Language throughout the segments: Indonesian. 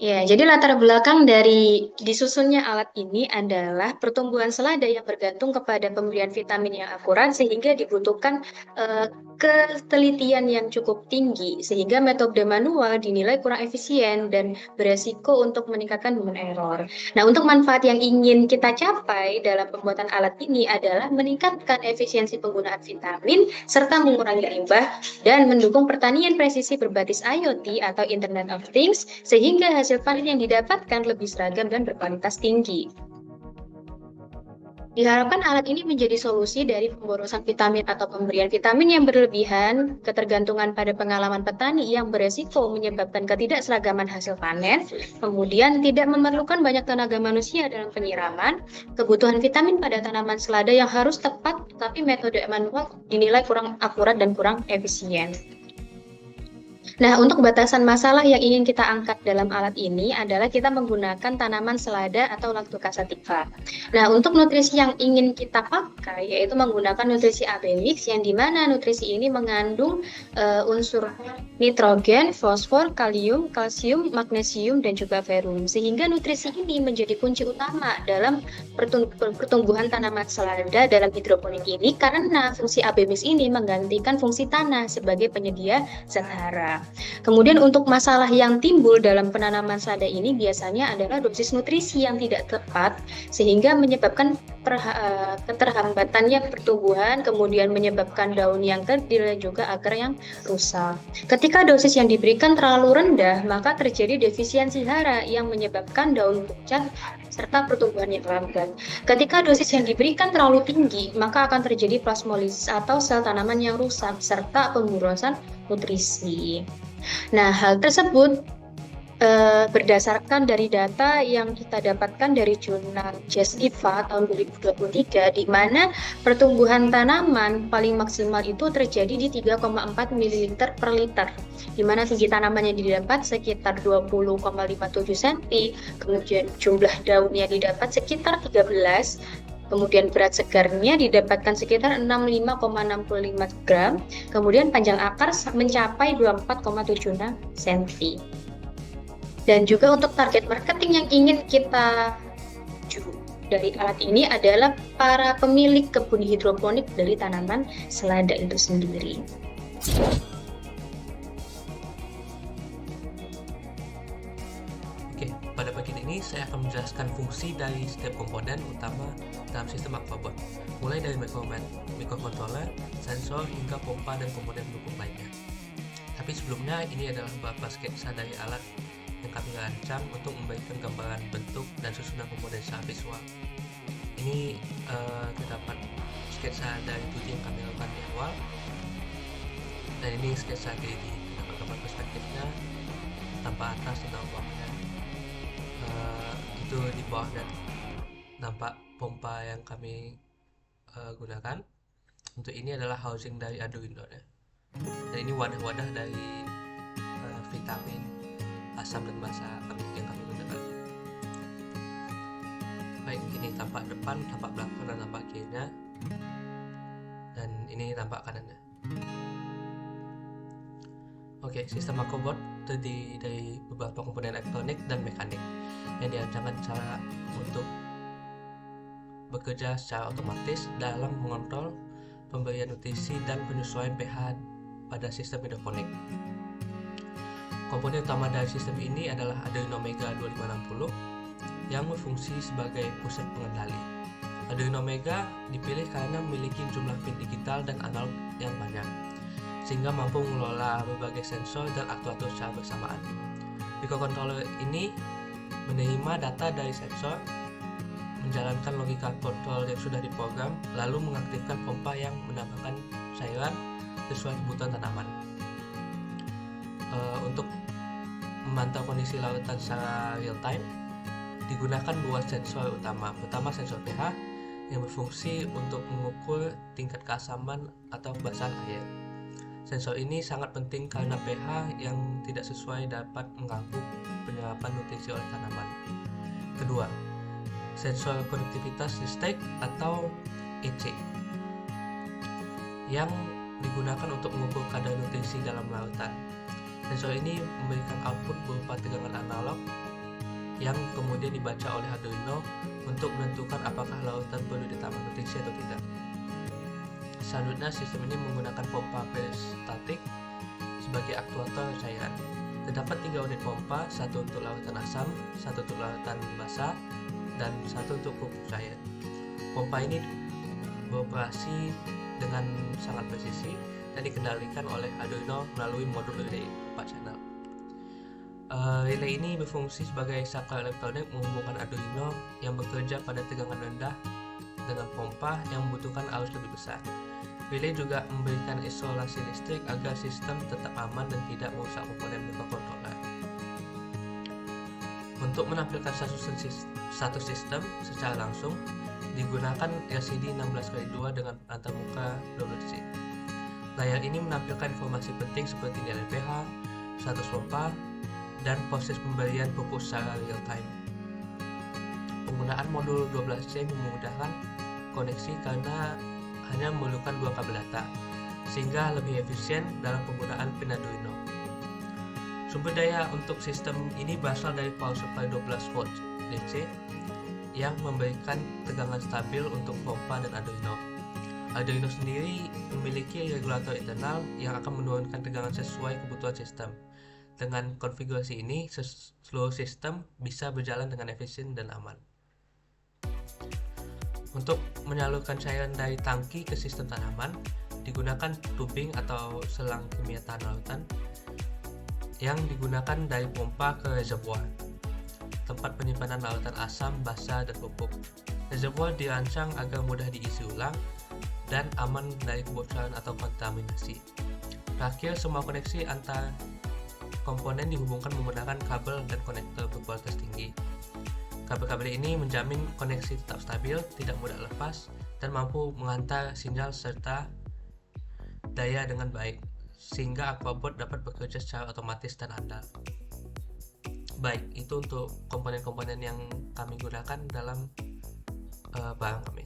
Ya, jadi latar belakang dari disusunnya alat ini adalah pertumbuhan selada yang bergantung kepada pemberian vitamin yang akurat sehingga dibutuhkan ketelitian yang cukup tinggi sehingga metode manual dinilai kurang efisien dan beresiko untuk meningkatkan human error. Nah, untuk manfaat yang ingin kita capai dalam pembuatan alat ini adalah meningkatkan efisiensi penggunaan vitamin serta mengurangi limbah dan mendukung pertanian presisi berbasis IoT atau Internet of Things sehingga hasil panen yang didapatkan lebih seragam dan berkualitas tinggi. Diharapkan alat ini menjadi solusi dari pemborosan vitamin atau pemberian vitamin yang berlebihan, ketergantungan pada pengalaman petani yang beresiko menyebabkan ketidakseragaman hasil panen, kemudian tidak memerlukan banyak tenaga manusia dalam penyiraman, kebutuhan vitamin pada tanaman selada yang harus tepat, tapi metode manual dinilai kurang akurat dan kurang efisien. Nah, untuk batasan masalah yang ingin kita angkat dalam alat ini adalah kita menggunakan tanaman selada atau Lactocasa tiva. Nah, untuk nutrisi yang ingin kita pakai yaitu menggunakan nutrisi AB mix yang dimana nutrisi ini mengandung unsur nitrogen, fosfor, kalium, kalsium, magnesium, dan juga ferrum. Sehingga nutrisi ini menjadi kunci utama dalam pertumbuhan tanaman selada dalam hidroponik ini karena fungsi AB mix ini menggantikan fungsi tanah sebagai penyedia zat hara. Kemudian untuk masalah yang timbul dalam penanaman selada ini biasanya adalah dosis nutrisi yang tidak tepat sehingga menyebabkan keterhambatannya pertumbuhan, kemudian menyebabkan daun yang kerdil dan juga akar yang rusak. Ketika dosis yang diberikan terlalu rendah, maka terjadi defisiensi hara yang menyebabkan daun pucat serta pertumbuhannya lambat. Ketika dosis yang diberikan terlalu tinggi, maka akan terjadi plasmolisis atau sel tanaman yang rusak serta pemborosan nutrisi. Nah, hal tersebut berdasarkan dari data yang kita dapatkan dari jurnal JAST IFA tahun 2023, di mana pertumbuhan tanaman paling maksimal itu terjadi di 3,4 ml per liter, di mana tinggi tanaman yang didapat sekitar 20,57 cm, kemudian jumlah daunnya didapat sekitar 13, kemudian berat segarnya didapatkan sekitar 65,65 gram, kemudian panjang akar mencapai 24,76 cm. Dan juga untuk target marketing yang ingin kita tuju dari alat ini adalah para pemilik kebun hidroponik dari tanaman selada itu sendiri. Oke, pada bagian ini saya akan menjelaskan fungsi dari setiap komponen utama dalam sistem aquabot, mulai dari microcontroller, sensor, hingga pompa dan komponen pendukung lainnya. Tapi sebelumnya, ini adalah beberapa sketsa dari alat yang kami rancang untuk memberikan gambaran bentuk dan susunan komponen secara visual. Ini terdapat sketsa dari 2D yang kami lakukan di awal, dan ini sketsa 3D, terdapat gambar perspektifnya tanpa atas dan bawahnya. Itu di bawah dan nampak pompa yang kami gunakan. Untuk ini adalah housing dari Arduino ya. Dan ini wadah-wadah dari vitamin, asam dan basa yang kami gunakan. Baik, ini tampak depan, tampak belakang, dan tampak kirinya, dan ini tampak kanannya. Oke, sistem aquabot terdiri dari beberapa komponen elektronik dan mekanik yang dirancangkan secara untuk bekerja secara otomatis dalam mengontrol pemberian nutrisi dan penyesuaian pH pada sistem hidroponik. Komponen utama dari sistem ini adalah Arduino Mega 2560 yang berfungsi sebagai pusat pengendali. Arduino Mega dipilih karena memiliki jumlah pin digital dan analog yang banyak, sehingga mampu mengelola berbagai sensor dan aktuator secara bersamaan. Microcontroller ini menerima data dari sensor, menjalankan logika kontrol yang sudah diprogram, lalu mengaktifkan pompa yang menambahkan cairan sesuai kebutuhan tanaman. Untuk memantau kondisi lautan secara real time, digunakan dua sensor utama. Pertama, sensor pH yang berfungsi untuk mengukur tingkat keasaman atau kebasahan air. Sensor ini sangat penting karena pH yang tidak sesuai dapat mengganggu penyerapan nutrisi oleh tanaman. Kedua, sensor konduktivitas listrik atau EC yang digunakan untuk mengukur kadar nutrisi dalam lautan. Sensor ini memberikan output berupa tegangan analog yang kemudian dibaca oleh Arduino untuk menentukan apakah lautan perlu ditambah nutrisi atau tidak. Selanjutnya, sistem ini menggunakan pompa peristatik sebagai aktuator cairan. Terdapat 3 unit pompa, satu untuk lautan asam, satu untuk lautan basah, dan satu untuk pupuk cair. Pompa ini beroperasi dengan sangat presisi dan dikendalikan oleh Arduino melalui modul relay 4 channel. Relay ini berfungsi sebagai saklar elektronik menghubungkan Arduino yang bekerja pada tegangan rendah dengan pompa yang membutuhkan arus lebih besar. Relay juga memberikan isolasi listrik agar sistem tetap aman dan tidak merusak komponen microcontroller. Untuk menampilkan satu sistem secara langsung, digunakan LCD 16x2 dengan antarmuka 12 inch. Layar ini menampilkan informasi penting seperti nilai pH, status pompa, dan proses pemberian pupuk secara real time. Penggunaan modul 12C memudahkan koneksi karena hanya memerlukan 2 kabel data, sehingga lebih efisien dalam penggunaan pin Arduino. Sumber daya untuk sistem ini berasal dari power supply 12 volt DC yang memberikan tegangan stabil untuk pompa dan Arduino. Arduino sendiri memiliki regulator internal yang akan menurunkan tegangan sesuai kebutuhan sistem. Dengan konfigurasi ini, seluruh sistem bisa berjalan dengan efisien dan aman. Untuk menyalurkan cairan dari tangki ke sistem tanaman, digunakan tubing atau selang kimia tahan lautan yang digunakan dari pompa ke reservoir, tempat penyimpanan lautan asam, basa, dan pupuk. Reservoir dirancang agar mudah diisi ulang dan aman dari kebocoran atau kontaminasi. Terakhir, semua koneksi antar komponen dihubungkan menggunakan kabel dan konektor berkualitas tinggi. Kabel-kabel ini menjamin koneksi tetap stabil, tidak mudah lepas, dan mampu mengantar sinyal serta daya dengan baik, sehingga Aquabot dapat bekerja secara otomatis dan andal. Baik, itu untuk komponen-komponen yang kami gunakan dalam barang kami.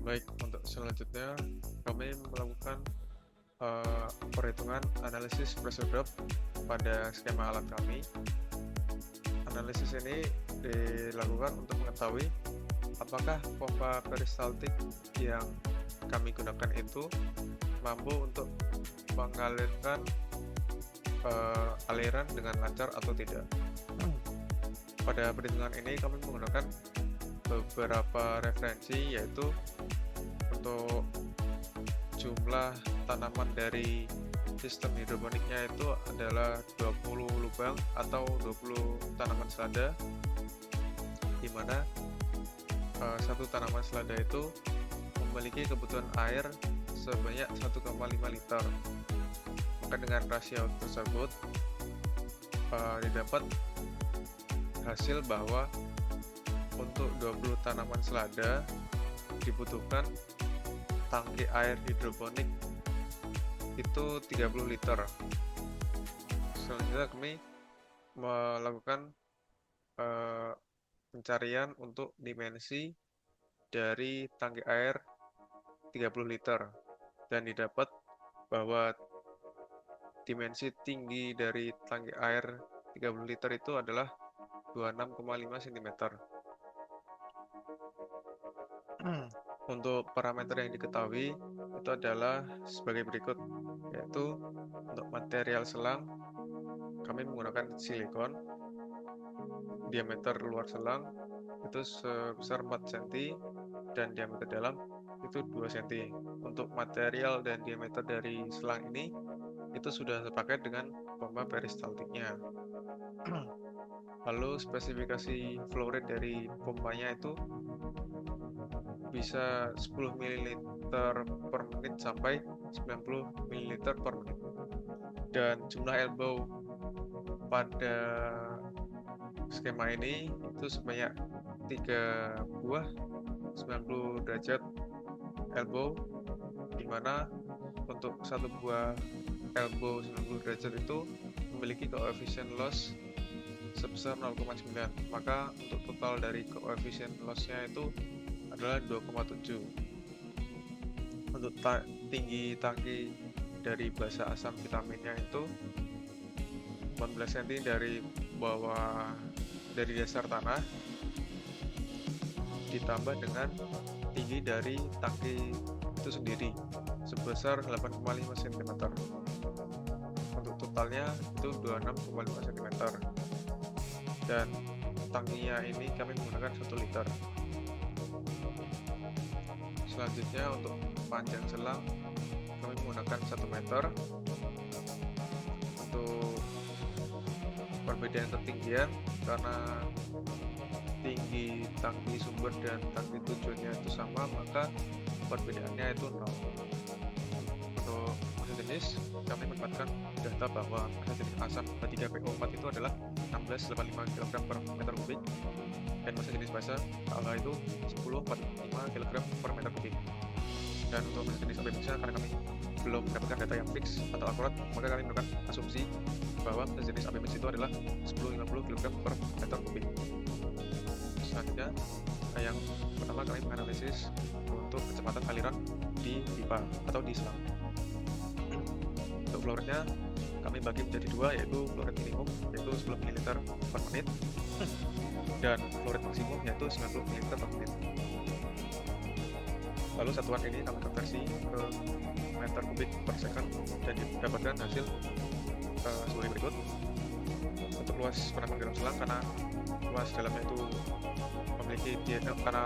Baik, untuk selanjutnya kami melakukan perhitungan analisis pressure drop pada skema alat kami. Analisis ini dilakukan untuk mengetahui apakah pompa peristaltik yang kami gunakan itu mampu untuk mengalirkan aliran dengan lancar atau tidak. Pada perhitungan ini kami menggunakan beberapa referensi, yaitu untuk jumlah tanaman dari sistem hidroponiknya itu adalah 20 lubang atau 20 tanaman selada, di mana satu tanaman selada itu memiliki kebutuhan air sebanyak 1,5 liter. Maka dengan rasio tersebut didapat hasil bahwa untuk 20 tanaman selada dibutuhkan tangki air hidroponik itu 30 liter. Selanjutnya kami melakukan pencarian untuk dimensi dari tangki air 30 liter, dan didapat bahwa dimensi tinggi dari tangki air 30 liter itu adalah 26,5 cm. Untuk parameter yang diketahui itu adalah sebagai berikut, yaitu untuk material selang kami menggunakan silikon. Diameter luar selang itu sebesar 4 cm dan diameter dalam itu 2 cm. Untuk material dan diameter dari selang ini itu sudah sepaket dengan pompa peristaltiknya. Lalu spesifikasi flow rate dari pompanya itu bisa 10 ml per menit sampai 90 ml per menit. Dan jumlah elbow pada skema ini itu sebanyak 3 buah 90 derajat elbow, di mana untuk satu buah elbow 90 derajat itu memiliki koefisien loss sebesar 0,9. Maka untuk total dari koefisien loss-nya itu adalah 2,7. Untuk tinggi tangki dari basa asam vitaminnya itu 14 cm dari bawah, dari dasar tanah, ditambah dengan tinggi dari tangki itu sendiri sebesar 8,5 cm. Untuk totalnya itu 26,5 cm. Dan tangkinya ini kami menggunakan 1 liter. Selanjutnya untuk panjang selang kami menggunakan 1 meter. Untuk perbedaan ketinggian, karena tinggi tangki sumber dan tangki tujuannya itu sama, maka perbedaannya itu 0. Untuk masa jenis, kami mendapatkan data bahwa masa jenis asam H3PO4 itu adalah 1685 kg per meter kubik, dan masa jenis basa KH itu 1045 kg per meter kubik. Dan untuk masa jenis ABMIXA, karena kami belum mendapatkan data yang fix atau akurat, maka kami melakukan asumsi bahwa masa jenis ABMIX itu adalah 1050 kg per meter kubik. Selanjutnya, yang pertama kami menganalisis untuk kecepatan aliran di pipa atau di selang. Untuk flow rate-nya kami bagi menjadi 2, yaitu flow rate minimum yaitu 10 ml per menit dan flow rate maksimum yaitu 90 ml per menit. Lalu satuan ini kami konversi ke meter kubik per second dan didapatkan hasil sebagai berikut. Untuk luas penampung dalam selang, karena luas dalamnya itu karena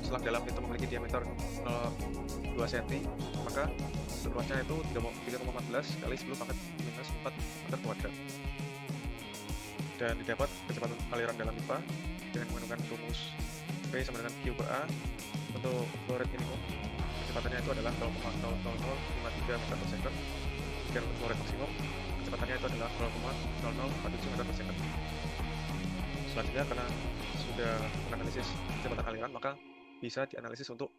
selang dalam itu memiliki diameter 2 cm, maka untuk luasnya itu 3,14 kali 10 pangkat minus 4 meter kuadrat. Dan didapat kecepatan aliran dalam pipa dengan menggunakan rumus P sama dengan Q per A. Untuk flow rate minimum, kecepatannya itu adalah 0,00053 meter per second, dan untuk flow rate maksimum, kecepatannya itu adalah 0,0047 meter per second. Selanjutnya, karena sudah menganalisis kecepatan aliran, maka bisa dianalisis untuk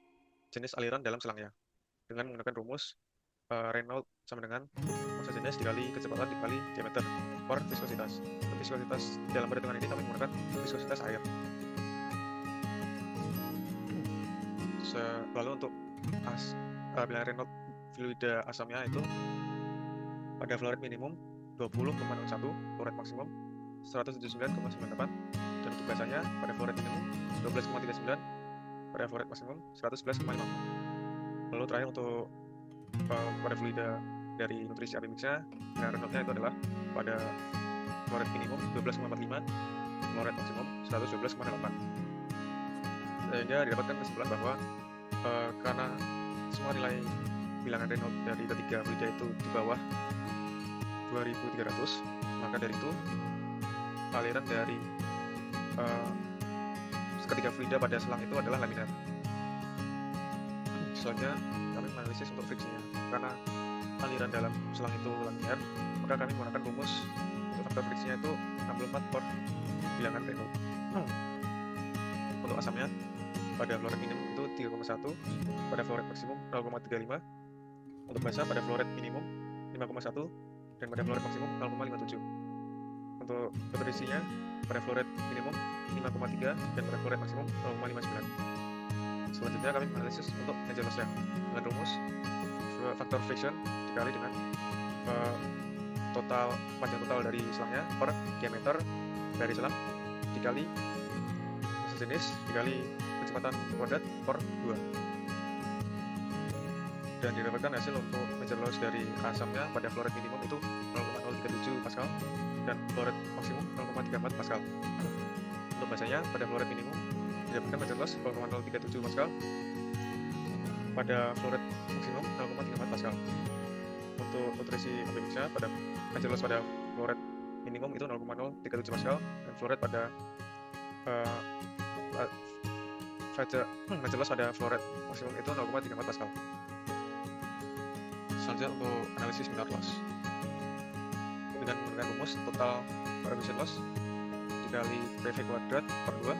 jenis aliran dalam selangnya dengan menggunakan rumus Reynolds sama dengan massa jenis dikali kecepatan dikali diameter per viskositas. Untuk viskositas dalam perhitungan ini kami menggunakan viskositas air. Lalu untuk bilangan Reynolds fluida asamnya itu pada flow rate minimum 20,01, flow rate maksimum 179,98, dan untuk basanya pada flow rate minimum 12,39, pada flow rate maksimum 111,5. Lalu terakhir untuk pada fluida dari nutrisi ABMIXA, Reynolds-nya itu adalah pada flow rate minimum 12,45, flow rate maksimum 112,8. Sehingga didapatkan kesimpulan bahwa karena semua nilai bilangan Reynolds dari ketiga fluida itu di bawah 2300, maka dari itu aliran dari ketiga fluida pada selang itu adalah laminar. Selanjutnya kami menganalisis untuk friksinya. Karena aliran dalam selang itu laminar, maka kami menggunakan rumus untuk faktor friksinya itu 64 per bilangan Reynolds. Untuk asamnya pada flow rate minimum itu 3,1, pada flow rate maksimum 0,35, untuk basa pada flow rate minimum 5,1, dan pada flow rate maksimum 0,57. Untuk nutrisinya pada flow rate minimum 5,3 dan pada flow rate maksimum 0,59. Selanjutnya kami menganalisis untuk energy loss-nya dengan rumus faktor friction dikali dengan panjang total dari selangnya per diameter dari selang dikali massa jenis dikali kecepatan kuadrat per 2. Dan didapatkan hasil untuk energy loss dari asamnya pada flow rate minimum itu 0,037 Pascal dan flow rate maksimum 0,34 Pascal. Untuk basanya pada flow rate minimum didapatkan energy loss 0,037 Pascal, pada flow rate maksimum 0,34 Pascal. Untuk nutrisi ABMIXA pada energy loss pada flow rate minimum itu 0,037 Pascal dan flow rate pada energy loss pada flow rate maksimum itu 0,34 Pascal. Selanjutnya untuk analisis minor loss dengan menggunakan rumus total emission loss dikali PV kuadrat per 2,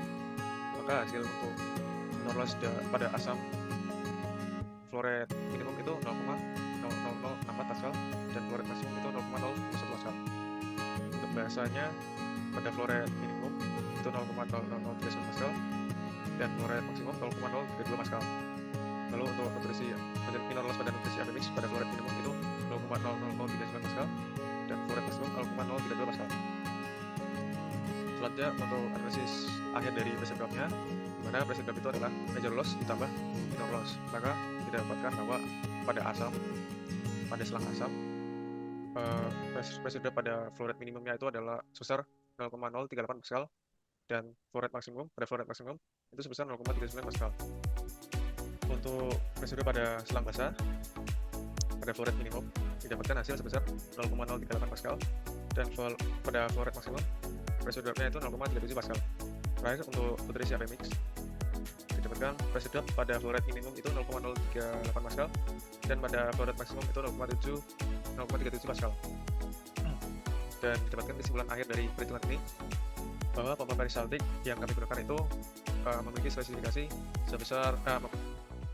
maka hasil untuk minor loss pada asam flow rate minimum itu 0,0064 Pascal dan flow rate maksimum itu 0,001 Pascal. Untuk bahasanya pada flow rate minimum itu 0,0039 Pascal dan flow rate maksimum 0,032 Pascal. Lalu untuk nutrisi minor loss pada nutrisi ABMIX pada flow rate minimum itu 0,0039 Pascal dan flow rate maksimum 0,032 Pascal. Selanjutnya untuk analisis akhir dari pressure drop-nya, di mana pressure drop itu adalah major loss ditambah minor loss. Maka didapatkan bahwa pada selang asam pressure drop pada flow rate minimumnya itu adalah sebesar 0,038 Pascal dan flow rate maksimum itu sebesar 0,39 Pascal. Untuk pressure drop pada selang basah pada flow rate minimum didapatkan hasil sebesar 0,038 Pascal dan pada flow rate maksimum pressure drop-nya itu 0,37 Pascal. Terakhir untuk nutrisi AP mix didapatkan pressure drop pada flow rate minimum itu 0,038 Pascal dan pada flow rate maksimum itu 0,37 Pascal. Dan didapatkan kesimpulan akhir dari perhitungan ini bahwa pompa peristaltik yang kami gunakan itu memiliki spesifikasi sebesar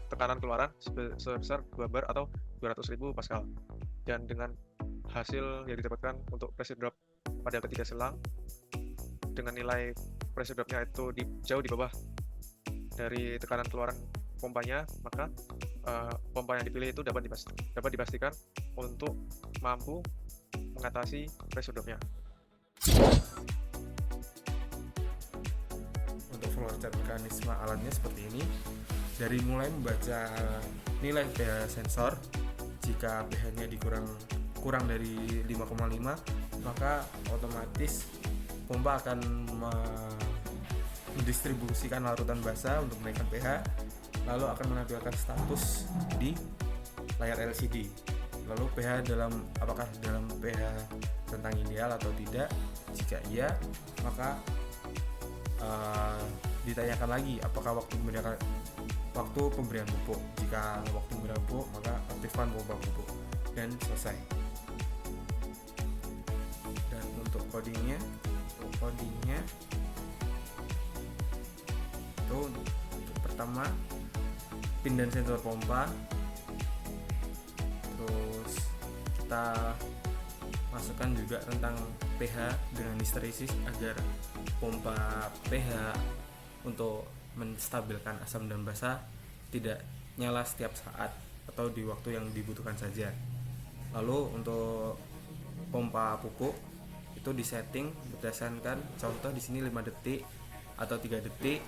tekanan keluaran sebesar 2 bar atau 200.000 Pascal. Dan dengan hasil yang didapatkan untuk pressure drop pada ketiga selang dengan nilai pressure dropnya itu jauh di bawah dari tekanan keluaran pompanya, maka pompa yang dipilih itu dapat dipastikan untuk mampu mengatasi pressure dropnya. Untuk flow chart mekanisme alatnya seperti ini. Dari mulai membaca nilai pH sensor, jika pH-nya kurang dari 5,5, maka otomatis pompa akan mendistribusikan larutan basah untuk menaikkan pH, lalu akan menampilkan status di layar LCD. Lalu pH apakah dalam pH rentang ideal atau tidak? Jika iya, maka ditanyakan lagi apakah waktu pemberian pupuk. Jika waktu pemberian pupuk, maka aktifkan pompa pupuk dan selesai. Dan untuk codingnya itu untuk pertama pin dan sensor pompa, terus kita masukkan juga tentang pH dengan histeresis agar pompa pH untuk menstabilkan asam dan basa tidak nyala setiap saat atau di waktu yang dibutuhkan saja. Lalu untuk pompa pupuk itu disetting berdasarkan contoh di sini 5 detik atau 3 detik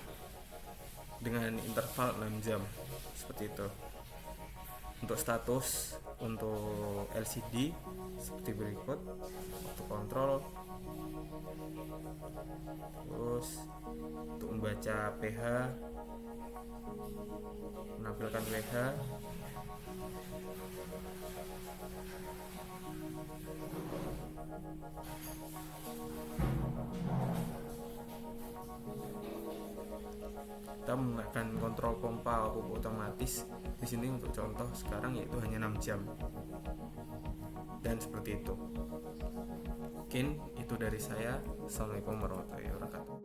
dengan interval 6 jam seperti itu. Untuk status untuk LCD seperti berikut: waktu kontrol, terus untuk membaca pH, menampilkan pH, kita menggunakan kontrol pompa pupuk otomatis di sini untuk contoh sekarang yaitu hanya 6 jam dan seperti itu. Mungkin itu dari saya. Assalamualaikum warahmatullahi wabarakatuh.